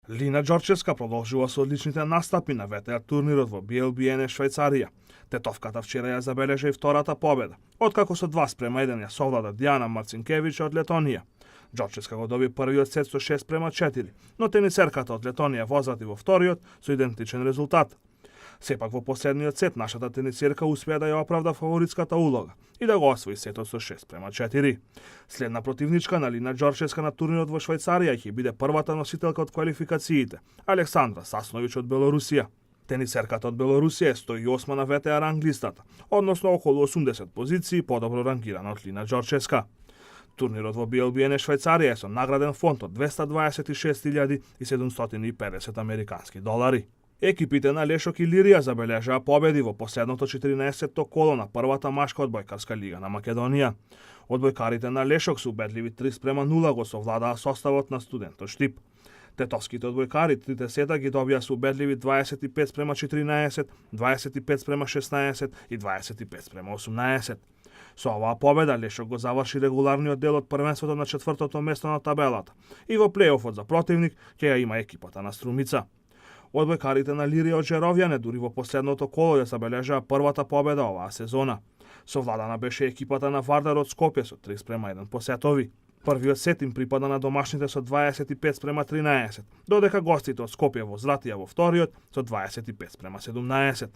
Лина Ѓорчевска продолжува со одличните настапи на ВТР турнирот во BLBN Швајцарија. Тетовката вчера ја забележа и втората победа, откако со 2:1 ја совлада Дијана Марцинкевича од Летонија. Ѓорчевска го доби првиот сет со 6:4, но тенисерката од Летонија возврати во вториот со идентичен резултат. Сепак во последниот сет нашата тенисерка успеа да ја оправда фаворитската улога и да го освои сетот со 6:4. Следна противничка на Лина Ѓорчевска на турнирот во Швајцарија ќе биде првата носителка од квалификациите, Александра Саснович од Белорусија. Тенисерката од Белорусија е 108 на ВТА ранглистата, односно околу 80 позиции подобро рангирана од Лина Ѓорчевска. Турнирот во BLBN Швајцарија е со награден фонд од $226,750 американски долари. Екипите на Лешок и Лирија забележаа победи во последното 14-то коло на првата машка одбојкарска лига на Македонија. Одбојкарите на Лешок со убедливи 3:0 го совладаа составот на Студентот Штип. Тетовските одбојкари трите сета ги добија со убедливи 25:14, 25:16 и 25:18. Со оваа победа Лешок го заврши регуларниот дел од првенството на четвртото место на табелата и во плејофот за противник ќе ја има екипата на Струмица. Одбојкарите на Лирија од Жеровјане дури во последното коло ја забележаа првата победа оваа сезона. Совладана беше екипата на Вардар од Скопје со 3:1 по сетови. Првиот сет им припада на домашните со 25:13, додека гостите од Скопје возвратија во вториот со 25:17.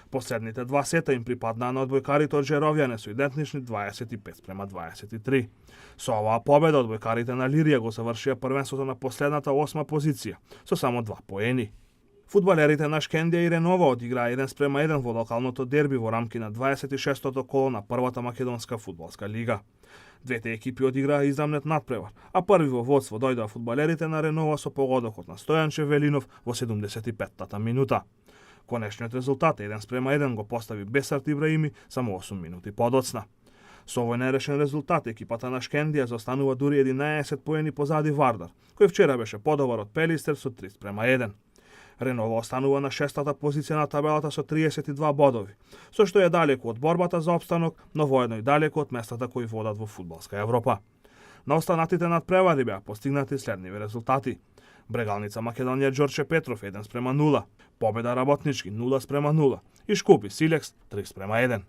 Последните два сета им припаднаа на одбојкарите од Жеровјане со идентични 25:23. Со оваа победа одбојкарите на Лирија го завршија првенството на последната 8 позиција со само 2 поени. Фудбалерите на Шкендија и Ренова одиграа 1:1 во локалното дерби во рамки на 26-тото коло на првата македонска фудбалска лига. Двете екипи одиграа израмнет надпревар, а први во водство дојдоа фудбалерите на Ренова со погодокот на Стојанче Велинов во 75-тата минута. Конечниот резултат 1:1 го постави Бесарт Ибраими само 8 минути подоцна. Со овој нерешен резултат екипата на Шкендија застанува дури 11 поени позади Вардар, кој вчера беше подобар од Пелистер со 3:1. Ренова останува на 6-тата позиција на табелата со 32 бодови, со што е далеку од борбата за опстанок, но воедно и далеку од местата кои водат во фудбалска Европа. На останатите надпревари беа постигнати следниви резултати: Брегалница Македонија Ѓорче Петров 1:0, Победа Работнички 0:0 и Шкупи Силекс 3:1.